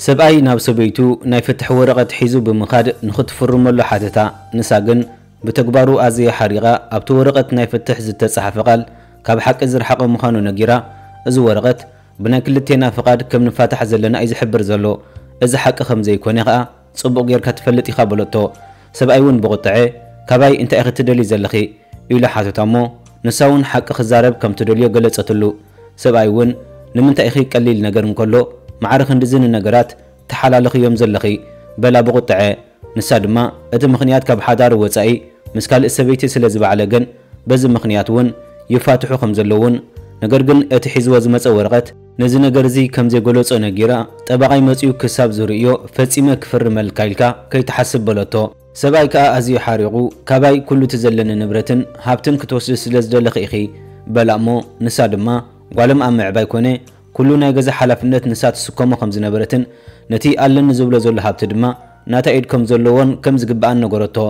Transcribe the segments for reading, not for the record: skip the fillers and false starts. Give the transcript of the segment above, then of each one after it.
سبأي ناب سبيتو نايفتح ورقة حيزو بمخاد نخد فرملو حاتتا نساقن بتكبارو أزي حريقة أبتو ورقة نايفتح زدت صحفقال كاب حق إزر حق مخانو نجيرا إزو ورقة بنا كلتينا فقاد كم نفاتح زلنا إز حبر زلو إز حق خمزي كونيقا صبو غير كتفلت إخابلوتو سبأي ون بغطعي كاباي انت اخي تدلي زلخي إلا حاتتامو نساون حق خزارب كم تدليو قلت ستلو سبأي ون نمنت اخي قليل نقر مكولو معارخ اندزين النقرات تحالالخي يوم زلخي بلا بغطعي نسادما ات مخنيات كاب حدار وصاي مسكال السبيتي سلازب علقن بز مخنيات ون يفاتحو خمزلون نقرقن ات حزوة زمت ورقت نزي نقرزي كم زي قلوص نقيرا تباقاي مصيو كساب زوريو فتسيما كفر ملكايلكا كي تحسب بلوتو سباي كا أزي حارقو كاباي كلو تزلن نبرتن هابتن كتوسل سلازدلخ إخي بلامو نسادما قالم أمع بايكوني كلو نايقز حلفنت نسات سكومو خمز نبرتن نتي ألن نزبل زول هابت دما ناتا إيدكم زلوون كم زقبان نقرطو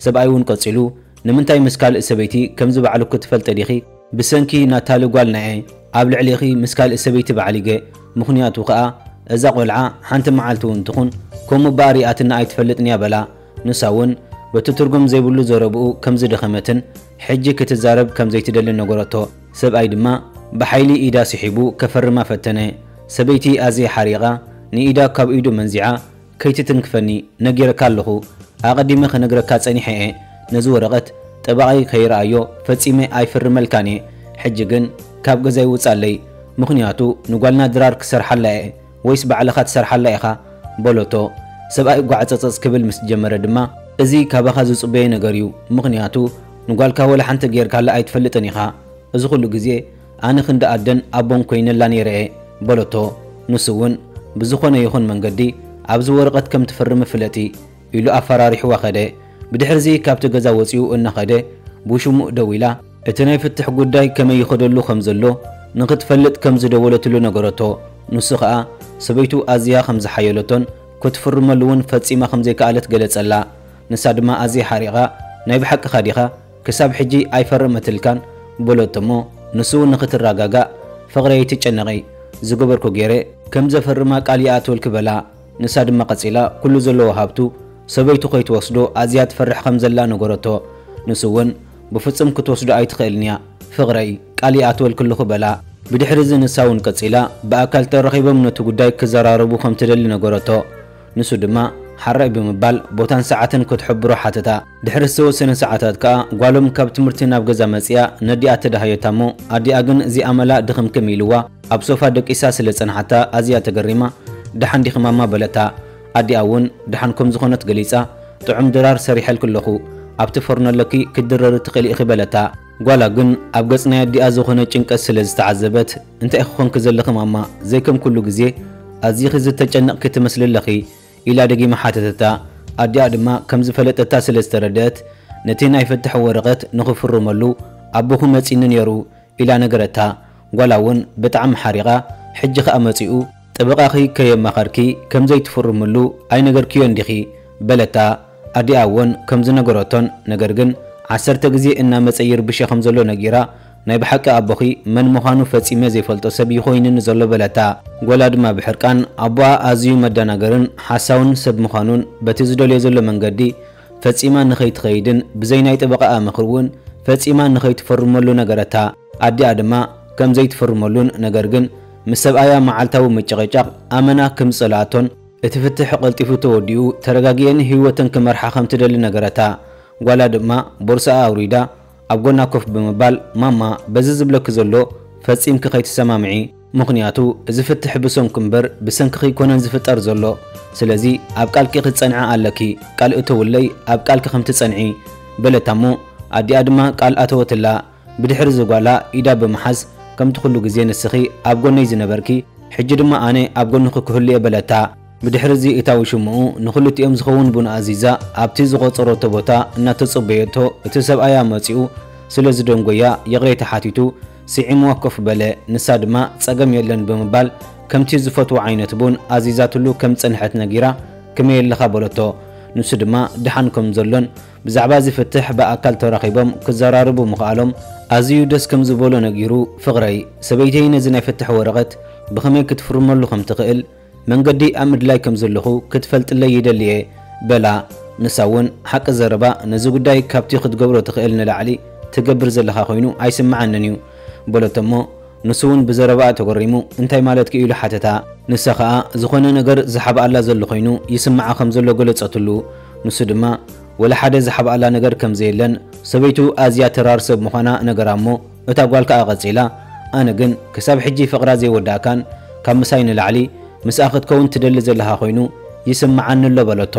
سبايون قصلو نمنتاي مسكال السبيتي كم زبعلو كتفل تاريخي بسنكي ناتالو قال نعي قابل عليخي مسكال السبيتي بعليقي مخنياتو قاء ازاق والعا حانت معالتو انتخون كومو بارياتنا اي تفلتني بلا نساون بتترجم زي بلو زربو كم زي دخمتن حجي كتزارب كم زي تدل نقرطو سباي دما بحيلي إيدا سحبو كفر ما فتنه سبيتي أزي حريقة ني إيدا كاب إيدو منزعة كي تتنكفني نجير كاللخو أقدمي خنجر كاتساني حقي نزو رغت تبعي خير أيو فتسيمي أي فر ملكاني حجيجن كاب جزاي وصالي مخنياتو نقولنا درار كسر حلاقي ويس بعلخات سر حلاقيخا بولوتو سبأي قعدتس كبل مسجمر دما ازي كابخا زو صبي نغريو مخنياتو نقول كاولا حنت غير كالا اي تفلطنيخا ازو كل غزي انا خند ادن ابون كوين لاني رئي بولوتو نسون بزخونه يخون منغدي ابز ورقت كم تفرم فلتي يلو افراريح واخده بدحرزي كابت غزا وصيو ان خده بوشمو دويلا اتناي فتح غداي كما يخدلو خمزلو نخت فلط كم زدولتلو نغرتو نسخا سبيتو ازيا خمز حيلتون كتفرملون فصيما خمزي كالت غلصلا نسادما ازي حريقه ناي بحق خديخه كساب حجي اي فرمتلكان بولوتمو نسو نختراغاغا فقري تچنقي زغبركو غيره كم زفرما قاليات والكبلا نسادما قصيلا كل زلو هابتو سبيتو خيت وسدو ازيات فرح خمزلا نغرتو نسون بفصم كتوسدو اي تخيلنيا فقري قاليات والكل خبلا بدحرز نساون قصيلا باكل ترخيبم نتو غداي كزراربو خم تدل نغرتو نسو دما حرق بمبال بوتان ساعتن كتحبرو حاتتا دحرسو سنة ساعتات كا قالوم كاب تمرتين ابغزا مسيا ندي اتدهايتامو ادي اغن زي املا دخم كميلوا ابصوفا دقيسا سلصن حتى ازيا تغريما دحن دي خماما بلتا ادي اون دحنكم زخونت غليصا طعم درار سريحل كلخو ابتفرنلكي كدرر تقلي اخبلتا قالا غن ابغصنا ادي ازخونه چنقس سلز تعذبت انت اخون كزلخ ماما زيكم كله غزي ازي خز تچنق كتمسل لخي إلى دقي محاتتا أدي أدما كم زفلت التاسل استردت نتين يفتح ورقت نغفر ملو أبوه متسينن يرو إلى نقرتا ولون بتعم حريقة حجخ أمتيو تبقاخي كي مخاركي كم زي تفر ملو أي نقر كيون دخي بلتا أدي أون كم زي نقرتون نقرقن عسر تقزي إنا متسير بشي خمزلو نقيرا نايب حق أبوخي من مخانو فتسيمة زي فلتو سبي خوين نزلو بلتا قولاد ما بحركان أبوا أزيو مداناقرن حساون سب مخانون بتزدو ليزلو منقدي فتسيما نخيت خيدن بزيناي تبقى مخرون فتسيما نخيت فرمولو نقرتا أدي أدما كم زيت فرمولون نقرقن مسب آيا معالتاو مجغيجاق آمنا كم صلاتون اتفتح قلتفو توديو ترقاقين هيوتن كمرحا خمتدل نقرتا قولاد ما بورسا أوريدا أبغونا كف بمبال ماما بزز بلوك زلو فصيم كخيت سمامعي مخنياتو زفتح بسون كمبر بسنكخي كونن زفتر زلو سلازي أبقالك ختصنع عليكي قال اتولي أبقالك خمت تصنعي بلتامو أدي أدما قال أتوتلا بدحر زغالا إيدا بمحز كم تخلو غزين السخي أبغوني زنبركي حجدما أنا أبغون كحلي بلتا بدحر زي إتاو شمو نخلو تيام زخون بون عزيزا أبتي زغو صرو تبوتا ناتصبيتو اتسب آيا متيو سلز دونغويا يغري تحاتيتو سيعم وقف بلا نسادما صقم يلن بمبال كم تزفتو عينت بون عزيزاتلو كم صنحت نغيرا كم يلخا بلتو نسدما دحنكم زلون بزعبا زفتح باكل تراخيبم كزراربو مخالم ازيو دس كم زبولو نغيرو فقري سبيتين زنا يفتح ورقت بخمي كتفرملو خم تقل መንገዲ ኣምድላይ ከም ዘለኹ ክትፈልጥለይ ይደልየ በላ ንሳውን ሓቂ ዘረባ ነዚ ጉዳይ ካብቲ ክትገብሮ ትኽእል ንላዕሊ ትገብር ዘለኻ ኮይኑ ኣይስምዓንን እዩ በለቶሞ ንሱውን ብዘረባ ተጎሪሙ እንታይ ማለት ክኢሉ ሓተታ ንሳ ከዓ ዝኾነ ነገር ዝሓብኣላ ዘሎ ኮይኑ ይስምዓ ከም ዘሎ ገለጸትሉ ንሱ ድማ ወላ ሓደ ዝሓብኣላ ነገር ከም ዘየለን ሰበይቱ ኣዝያ ተራር ሰብ ምዃና ነገራሞ እታ ጓልካ ኣቐጺላ ኣነ ግን ክሳብ ሕጂ ፍቕራ ዘይወዳእካን ካብ ምሳይ ንላዕሊ ምስኣ ክትከውን ትደሊ ዘለኻ ኮይኑ ይስምዓኒ ኣሎ በለቶ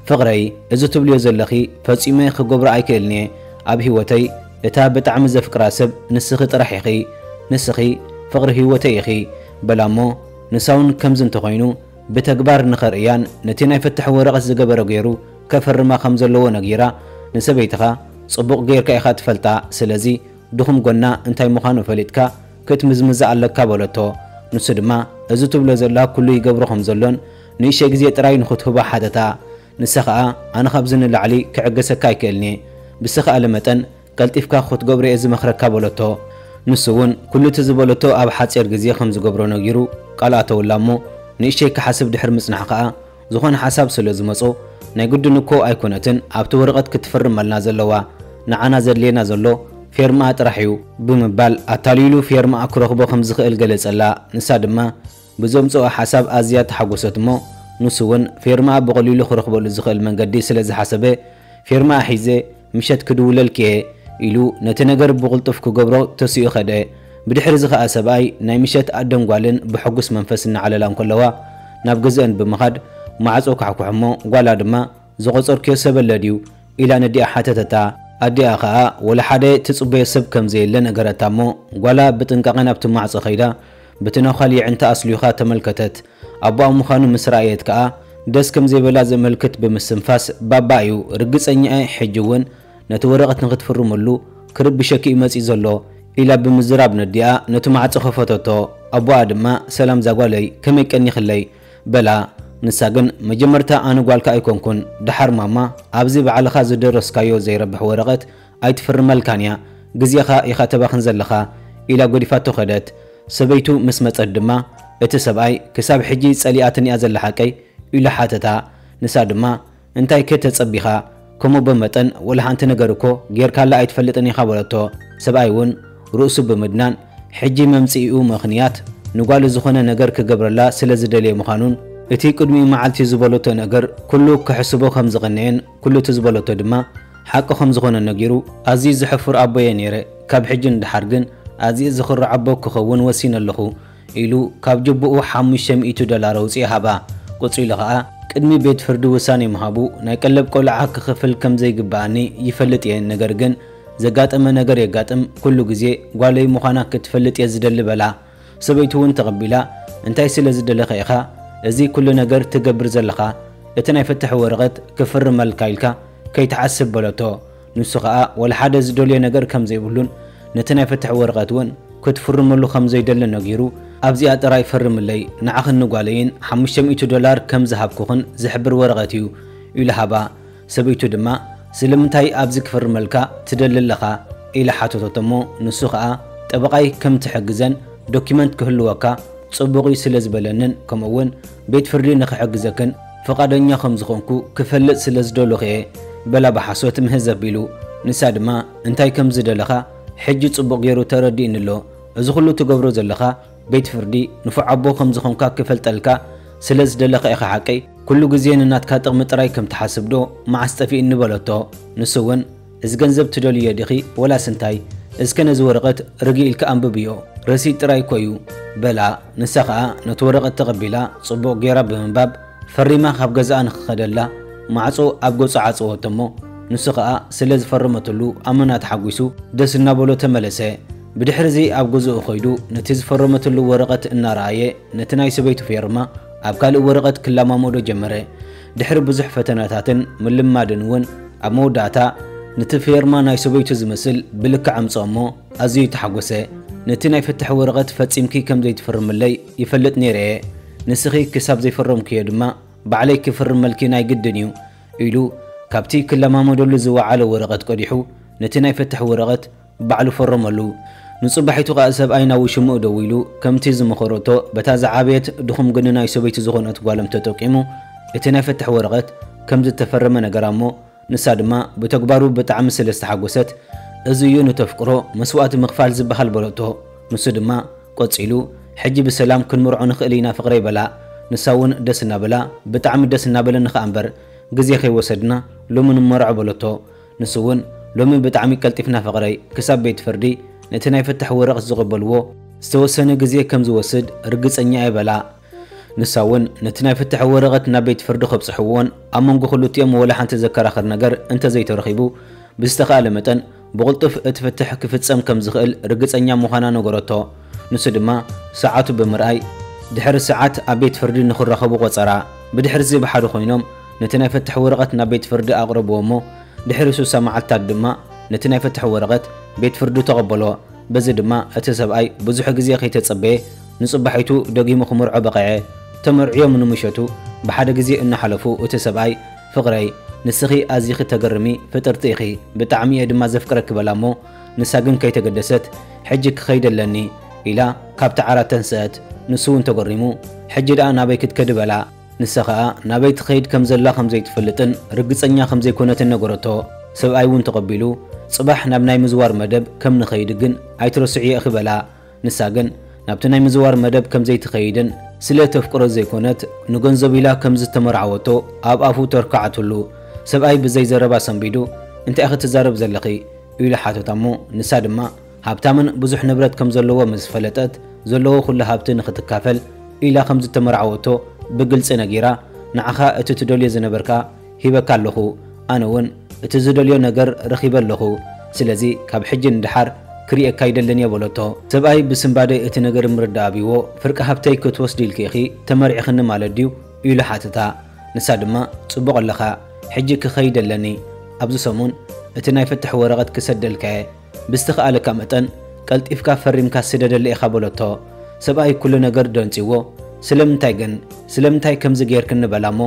ፍቕረይ እዚ ትብልዮ ዘለኺ ፈጺመ ክገብሮ ኣይክእልኒየ ኣብ ህይወተይ እታ ብጣዕሚ ዘፍቅራ ሰብ ንስኺ ጥራሕ ኢኺ ንስኺ ፍቕሪ ህይወተይ ኢኺ በላሞ ንሳውን ከምዚ እንተኾይኑ ብተግባር ንኸርእያን ነቲ ናይ ፍትሕ ወረቐት ዝገበረ ገይሩ ከፈርማ ከም ዘለዎ ነጊራ ንሰበይትኻ ጽቡቕ ጌርካ ኢኻ ትፈልጣ ስለዚ ድኹም ጎና እንታይ ምዃኑ ፈሊጥካ ክትምዝምዛ ኣለካ በለቶ ንሱ ድማ እዚ ትብሎ ዘላ ኩሉ ይገብሮ ከም ዘሎን ንእሽተይ ግዜ ጥራይ ንኽትህባ ሓተታ ንሳ ከዓ ኣነ ካብዚ ንላዕሊ ክዕገሰካ ኣይክእልኒ ብዝተኸኣለ መጠን ቀልጢፍካ ክትገብሮ እየ ዝመኽረካ በለቶ ንሱ እውን ኩሉ እቲ ዝበለቶ ኣብ ሓፂር ግዜ ከም ዝገብሮ ነጊሩ ቃል ኣተውላ እሞ ንእሽተይ ክሓስብ ድሕሪ ምጽናሕ ከዓ ዝኾነ ሓሳብ ስለ ዝመጾ ናይ ጉድን እኮ ኣይኮነትን ኣብቲ ወረቐት ክትፍርመልና ዘለዋ ንዓና ዘድልየና ዘሎ ፌርማ ጥራሕ እዩ ብምባል ኣታሊሉ ፌርማ ክረኽቦ ከም ዝኽእል ገለጸላ ንሳ ድማ ብዘምጽኦ ሓሳብ ኣዝያ ተሓጐሰት እሞ ንሱ እውን ፌርማ ብቐሊሉ ክረኽበሉ ዝኽእል መንገዲ ስለ ዝሓሰበ ፌርማ ሒዘ ምሸት ክድውለልክየ ኢሉ ነቲ ነገር ብቕልጡፍ ክገብሮ ተሲኡ ኸደ ብድሕሪ እዚ ከዓ ሰብኣይ ናይ ምሸት ኣደን ጓልን ብሕጉስ መንፈስ እናዓለላ እንከለዋ ናብ ገዝአን ብምኻድ ማዕጾ ካሕኩሕ እሞ ጓላ ድማ ዘቖጸርክዮ ሰበለ ድዩ ኢላ ነዲኣ ሓተተታ ኣዲኣ ከዓ ወላ ሓደ ትጽበዮ ሰብ ከም ዘየለ ነገረታ እሞ ጓላ ብጥንቃቐ ናብቲ ማዕጾ ኸይዳ በቲ ናኻል ይዕንታ ኣስልዩኻ ተመልከተት ኣቦኣ ምዃኑ ምስ ረኣየት ከዓ ደስ ከም ዘይበላ ዘመልክት ብምስንፋስ ባባ እዩ ርግጸኛ ሕጂ እውን ነቲ ወረቐት ንኽትፍርመሉ ክርብሸኪ መጺእ ዘሎ ኢላ ብምዝራብ ነዲኣ ነቲ ማዕጾ ኸፈተቶ ኣቦኣ ድማ ሰላም ዛጓለይ ከመይ ቀኒኽለይ በላ ንሳ ግን መጀመርታ ኣነ ጓልካ ኣይኮንኩን ድሓር ማማ ኣብዚ በዓልኻ ዝደረስካዮ ዘይረብሕ ወረቐት ኣይትፍርመልካን እያ ግዜኻ ኢኻ ተባኽን ዘለኻ ኢላ ጐዲፋቶ ኸደት ሰበይቱ ምስ መጸት ድማ እቲ ሰብኣይ ክሳብ ሕጂ ጸሊኣትን እያ ዘላ ሓቀይ ኢሉ ሓተታ ንሳ ድማ እንታይ ከተጸቢኻ ከምኡ በመጠን ወላ ሓንቲ ነገር እኮ ጌርካላ ኣይትፈልጥን ኢኻ በለቶ ሰብኣይ እውን ርእሱ ብምድናን ሕጂ መምጽኡ ምኽንያት ንጓሉ ዝኾነ ነገር ክገብረላ ስለ ዝደልየ ምዃኑን እቲ ቅድሚ መዓልቲ ዝበለቶ ነገር ኩሉ ክሕስቦ ከም ዝቐነየን ኩሉ እቲ ዝበለቶ ድማ ሓቂ ከም ዝኾነ ነጊሩ ኣዝዩ ዝሕፍር ኣቦየ ነይረ ካብ ሕጂ እንድሓር ግን ኣዝዩ ዝኽሪ ዓቦ ክኸውን ወሲነ ኣለኹ ኢሉ ካብ ጅብኡ $500 ውፅኢ ሃባ ቁፅሪ ኢሉ ከዓ ቅድሚ ቤት ፍርዲ ውሳኔ ምሃቡ ናይ ቀለብ ቆልዓ ክኽፍል ከም ዘይግባኣኒ ይፈልጥ እየ ነገር ግን ዘጋጠመ ነገር የጋጥም ኩሉ ግዜ ጓለይ ምዃና ክትፈልጥ እየ ዝደሊ በላ ሰበይቱ እውን ተቐቢላ እንታይ ስለ ዝደለኸ ኢኻ እዚ ኩሉ ነገር ትገብር ዘለኻ እቲ ናይ ፍትሕ ወረቐት ክፍርመልካ ኢልካ ከይተሓስብ በለቶ ንሱ ከዓ ወላ ሓደ ዝደልዮ ነገር ከም ዘይብሉን ነቲ ናይ ፍትሕ ወረቐት እውን ክትፍርመሉ ከም ዘይደሊ ነጊሩ ኣብዚኣ ጥራይ ፈርምለይ ንዓኽን ጓለይን $500 ከም ዝሃብኩኽን ዝሕብር ወረቐት እዩ ኢሉ ሃባ ሰበይቱ ድማ ስለምንታይ ኣብዚ ክፍርመልካ ትደሊ ኣለኻ ኢላ ሓተቶቶ እሞ ንሱ ከዓ ጠበቓይ ከም ትሕግዘን ዶኪመንት ክህልወካ ጽቡቕ ስለ ዝበለንን ከምኡውን ቤት ፍርዲ ንኽሕግዘክን ፈቓደኛ ከም ዝኾንኩ ክፈልጥ ስለ ዝደለኹ እየ በላ ብሓሶት ምህዘብ ኢሉ ንሳ ድማ እንታይ ከም ዝደለኻ ሕጂ ጽቡቕ ገይሩ ተረዲእኒ ኣሎ እዚ ኩሉ ትገብሮ ዘለኻ ቤት ፍርዲ ንፉዕ ኣቦ ከም ዝኾንካ ክፈልጠልካ ስለ ዝደለኸ ኢኻ ሓቀይ ኩሉ ግዜ ንናትካ ጥቕሚ ጥራይ ከም ትሓስብ ዶ መዓስ ጠፊእኒ በለቶ ንሱ እውን እዚ ገንዘብ ትደልዮ ዲኺ ወላስ እንታይ እስከ ነዚ ወረቐት ርጊእ ኢልካ ኣንብብ እዮ ረሲድ ጥራይ እኮ እዩ በላ ንሳ ከዓ ነቲ ወረቐት ተቐቢላ ጽቡቕ ጌራ ብምንባብ ፈሪማ ካብ ገዛኣ ንክኸደላ ማዕጾ ኣብ ገጹ ዓጽወቶ እሞ ንሱ ከዓ ስለ ዝፈረመትሉ ኣመና ተሓጒሱ ደስ እናበሎ ተመለሰ ብድሕሪ እዚ ኣብ ገዝኡ ኸይዱ ነቲ ዝፈረመትሉ ወረቐት እናረኣየ ነቲ ናይ ሰበይቱ ፌርማ ኣብ ካልእ ወረቐት ክለማመዶ ጀመረ ድሕሪ ብዙሕ ፈተናታትን ምልማድን እውን ኣብ መወዳእታ ነቲ ፌርማ ናይ ሰበይቱ ዝመስል ብልክዕ ኣምጽኦ እሞ ኣዝዩ ተሓጐሰ ነቲ ናይ ፍትሕ ወረቐት ፈጺምኪ ከም ዘይትፈርምለይ ይፈልጥ ነይረ እየ ንስኺ ክሳብ ዘይፈረምክዮ ድማ ባዕለይ ክፍርመልኪ ናይ ግድን እዩ ኢሉ ካብቲ ክለማመደሉ ዝወዓለ ወረቐት ቀዲሑ ነቲ ናይ ፍትሕ ወረቐት ባዕሉ ፈረመሉ ንጽባሒቱ ቃ ሰብኣይ ናብ ውሽሙኡ ደው ኢሉ ከምቲ ዝመኸረቶ በታ ዝዓበየት ድኹም ግን ናይ ሰበይቲ ዝኾነት ጓሎም ተጠቂሙ እቲ ናይ ፍትሕ ወረቐት ከም ዝተፈረመ ነገር እሞ ንሳ ድማ ብተግባሩ ብጣዕሚ ስለ ዝተሓጎሰት እዚ እዩ ንተፍቅሮ መስዋእቲ ምኽፋል ዝበሃል በለቶ ንሱ ድማ ቆፂሉ ሕጂ ብሰላም ክንምርዖ ንኽእል ኢና ፍቕረ ይበላ ንሳ እውን ደስ እናበላ ብጣዕሚ ደስ እናበለኒ ኸ እምበር ግዜ ከይወሰድና ሎሚ ንመርዖ በለቶ ንሱ እውን ሎሚ ብጣዕሚ ቀልጢፍና ፍቕረይ ክሳብ ቤት ፍርዲ ነቲ ናይ ፍትሕ ወረቐት ዝቕበልዎ ዝተወሰነ ግዜ ከም ዝወስድ ርግፀኛ ይበላ ንሳ እውን ነቲ ናይ ፍትሕ ወረቐት ናብ ቤት ፍርዲ ከብፅሕዎን ኣብ መንጎ ክልቲኦም ወላ ሓንቲ ዘከራኽር ነገር እንተዘይተረኺቡ ብዝተኸኣለ መጠን ብቕልጡፍ እቲ ፍትሕ ክፍፀም ከም ዝኽእል ርግፀኛ ምዃና ነገረቶ ንሱ ድማ ሰዓቱ ብምርኣይ ድሕሪ ሰዓት ኣብ ቤት ፍርዲ ንኽራኸቡ ቆፀራ ብድሕሪ እዚ ብሓደ ኮይኖም ነቲ ናይ ፍትሕ ወረቐት ናብ ቤት ፍርዲ ኣቕረብዎ እሞ ድሕሪ 60 መዓልትታት ድማ ነቲ ናይ ፍትሕ ወረቐት ቤት ፍርዲ ተቐበሎ በዚ ድማ እቲ ሰብኣይ ብዙሕ ግዜ ከይተፀበየ ንጽባሒቱ ደጊሙ ክምርዖ በቕዐ ተመርዕዮም ንምሸቱ ብሓደ ግዜ እናሓለፉ እቲ ሰብኣይ ፍቕረይ ንስኺ ኣዝኺ ተገርሚ ፍጥርቲ ኢኺ ብጣዕሚ እየ ድማ ዘፍቅረክ ክበላ እሞ ንሳ ግን ከይተገደሰት ሕጂ ክኸይድ ኣለኒ ኢላ ካብቲ ዓራት ተንስአት ንሱ እውን ተገሪሙ ሕጂ ደኣ ናበይ ክትከድ በላ ንሳ ኸኣ ናበይ ትኸይድ ከም ዘላ ከም ዘይትፈልጥን ርግፀኛ ከም ዘይኮነትን ነገረቶ ሰብኣይ እውን ተቐቢሉ ጽባሕ ናብ ናይ ምዝዋር መደብ ከም ንኸይድ ግን ኣይትረስዑ እየ ክበላ ንሳ ግን ናብቲ ናይ ምዝዋር መደብ ከም ዘይትኸይድን ስለ ተፍቅሮ ዘይኮነት ንገንዘብ ኢላ ከም ዝተመርዓወቶ ኣብ ኣፉ ተርካዓትሉ ሰብኣይ ብዘይ ዘረባ ሰንቢዱ እንታይ ክትዛረብ ዘለኺ ኢሉ ሓተታ እሞ ንሳ ድማ ሃብታምን ብዙሕ ንብረት ከም ዘለዎ ምስ ፈለጠት ዘለዎ ኩሉ ሃብቲ ንኽትካፈል ኢላ ከም ዝተመርዓወቶ ብግልፂ ነጊራ ንዓኻ እቲ ትደልዮ ዝነበርካ ሂበካ ኣለኹ ኣነ እውን እቲ ዝደልዮ ነገር ረኺበ ኣለኹ ስለዚ ካብ ሕጂ ንድሓር ክሪኤካ ይደለኒ የበለቶ ሰብኣይ ብስምባደይ እቲ ነገር ምርዳእ ኣቢዎ ፍርቂ ሃብተይ ክትወስዲ ኢልኪ ኢኺ ተመሪዕኽኒ ማለት ድዩ ኢሉ ሓተታ ንሳ ድማ ጽቡቕ ኣለኻ ሕጂ ክኸይድ ኣለኒ ኣብዚ ሰሙን እቲ ናይ ፍትሕ ወረቐት ክሰደልከየ ብዝተኸኣለካ መጠን ቀልጢፍካ ፈሪምካ ስደደሊ ኢኻ በለቶ ሰብኣይ ኩሉ ነገር ደንፂዎ ስለምንታይ ግን ስለምንታይ ከምዚ ጌርክኒ በላ እሞ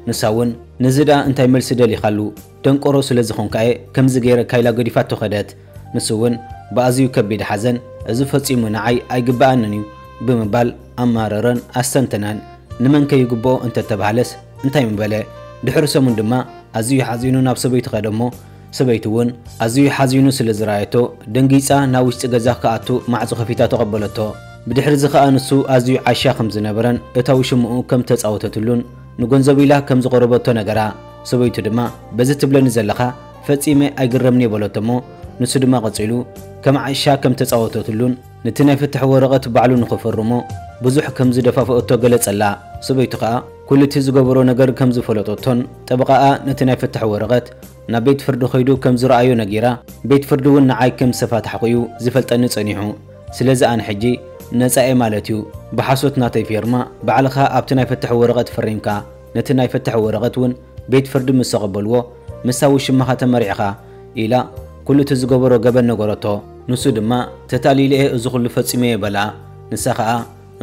ንሳ እውን ንዚ ደኣ እንታይ መልሲ ደሊኻሉ ደንቆሮ ስለ ዝኾንካየ ከምዚ ገይረ ካይላ ገዲፋቶ ኸደት ንሱ እውን ብኣዝዩ ከቢድ ሓዘን እዚ ፈፂሙ ንዓይ ኣይግባኣንን እዩ ብምባል ኣማረረን ኣስተንተናን ንመን ከይግብኦ እንተተባሃለስ እንታይ ምበለ ድሕሪ ሰሙን ድማ ኣዝዩ ሓዚኑ ናብ ሰበይቱ ኸደ እሞ ሰበይቲ እውን ኣዝዩ ሓዚኑ ስለ ዝረኣየቶ ደንጊፃ ናብ ውሽጢ ገዛ ከኣቱ ማዕፆ ከፊታ ተቐበለቶ ብድሕሪ እዚ ኸኣ ንሱ ኣዝዩ ዓሻ ከም ዝነበረን እታ ውሽምኡ ከም ተፃወተትሉን ንገንዘብ ኢላ ከም ዝቐረበቶ ነገራ ሰበይቱ ድማ በዚ ትብለኒ ዘለኻ ፈፂመ ኣይግረምኒ የበለቶ እሞ ንሱ ድማ ቀፂሉ ከም ዓሻ ከም ተፃወተትሉን ነቲ ናይ ፍትሕ ወረቐት ባዕሉ ንኽፈርሞ ብዙሕ ከም ዝደፋፍአቶ ገለጸላ ሰበይቱ ኸኣ ኩሉ እቲ ዝገበሮ ነገር ከም ዝፈለጦቶን ጠበቓኣ ነቲ ናይ ፍትሕ ወረቐት ናብ ቤት ፍርዲ ኸይዱ ከም ዝረኣዮ ነጊራ ቤት ፍርዲ እውን ንዓይ ከም ዝተፋትሐ እዩ ዝፈልጠኒ ጸኒሑ ስለዚ ኣነ ሕጂ ነፃ እየ ማለት እዩ ብሓሶት ናተይ ፊርማ ባዕልኻ ኣብቲ ናይ ፍትሕ ወረቐት ፈሪምካ ነቲ ናይ ፍትሕ ወረቐት እውን ቤት ፍርዲ ምስ ተቐበልዎ ምሳ ውሽማኻ ተመሪዕኻ ኢላ ኩሉ እቲ ዝገበሮ ገበን ነገረቶ ንሱ ድማ ተታሊለ እዚ ኩሉ ፈፂመ የበላ ንሳ ኸኣ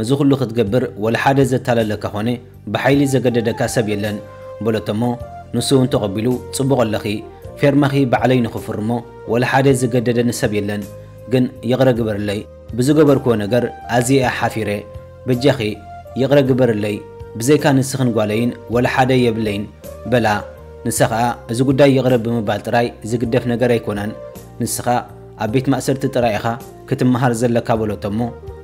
እዚ ኩሉ ክትገብር ወላ ሓደ ዘታለለካ ኾነ ብሓይሊ ዘገደደካ ሰብ የለን በለቶ እሞ ንሱ እውን ተቐቢሉ ጽቡቕ ኣለኺ ፌርማኺ ባዕለይ ንኽፍርሞ ወላ ሓደ ዝገደደኒ ሰብ የለን ግን ይቕረ ግበርለይ ብዝገበርክዎ ነገር ኣዝየ ሓፊረ በጃኺ ይቕረ ግበርለይ ብዘይካ ንስኽን ጓለይን ወላ ሓደ የብለይን በላ ንሳ ኸኣ እዚ ጉዳይ ይቕረ ብምባል ጥራይ ዝግደፍ ነገር ኣይኮነን ንስኻ ኣብ ቤት ማእሰርቲ ጥራይ ኢኻ ክትመሃር ዘለካ በለቶ እሞ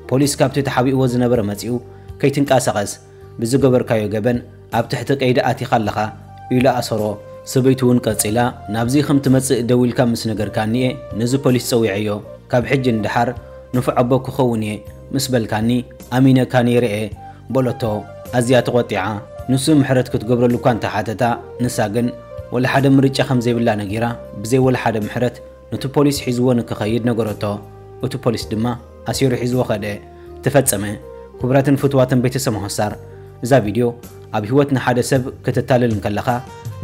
ፖሊስ ካብቲ ተሓቢእዎ ዝነበረ መፂኡ ከይትንቃሳቐስ ብዝገበርካዮ ገበን ኣብ ትሕቲ ቀይዲ ኣቲኻ ኣለኻ ኢሉ ኣሰሮ ሰበይቱ እውን ቀፂላ ናብዚ ከም ትመፅእ ደው ኢልካ ምስ ነገርካኒ እየ ነዚ ፖሊስ ፀዊዐዮ ካብ ሕጂ ንድሓር ንፉዕ ኣቦ ክኸውን እየ ምስ በልካኒ ኣሚነካ ነይረ እየ በለቶ ኣዝያ ተቖጢዓ ንሱ ምሕረት ክትገብረሉ እኳ እንተሓተታ ንሳ ግን ወላ ሓደ ምርጫ ከም ዘይብላ ነጊራ ብዘይ ወላ ሓደ ምሕረት ነቲ ፖሊስ ሒዝዎ ንክኸይድ ነገረቶ እቲ ፖሊስ ድማ ኣሲሩ ሒዝዎ ኸደ ተፈጸመ ክቡራትን ፍትዋትን ቤተሰብ ምሕሳር እዛ ቪድዮ ኣብ ህይወት ንሓደ ሰብ ክትታለል እንከለኻ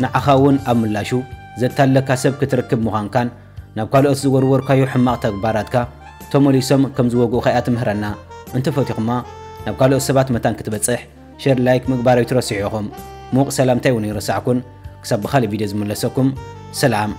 ንዓኻ እውን ኣብ ምላሹ ዘታለካ ሰብ ክትርክብ ምዃንካን ናብ ካልኦት ዝወርወርካዮ ሕማቕ ተግባራትካ ተመሊሶም ከም ዝወግኡኻ እያ ትምህረና እንተፈቲኹማ ናብ ካልኦት ሰባት መታን ክትበፅሕ ሼር ላይክ ምግባር ኣይትረስዑ ኢኹም ሙቕ ሰላምታይ እውን ይረሳዕኩን ክሳብ ብኻልእ ቪድዮ ዝምለሰኩም ሰላም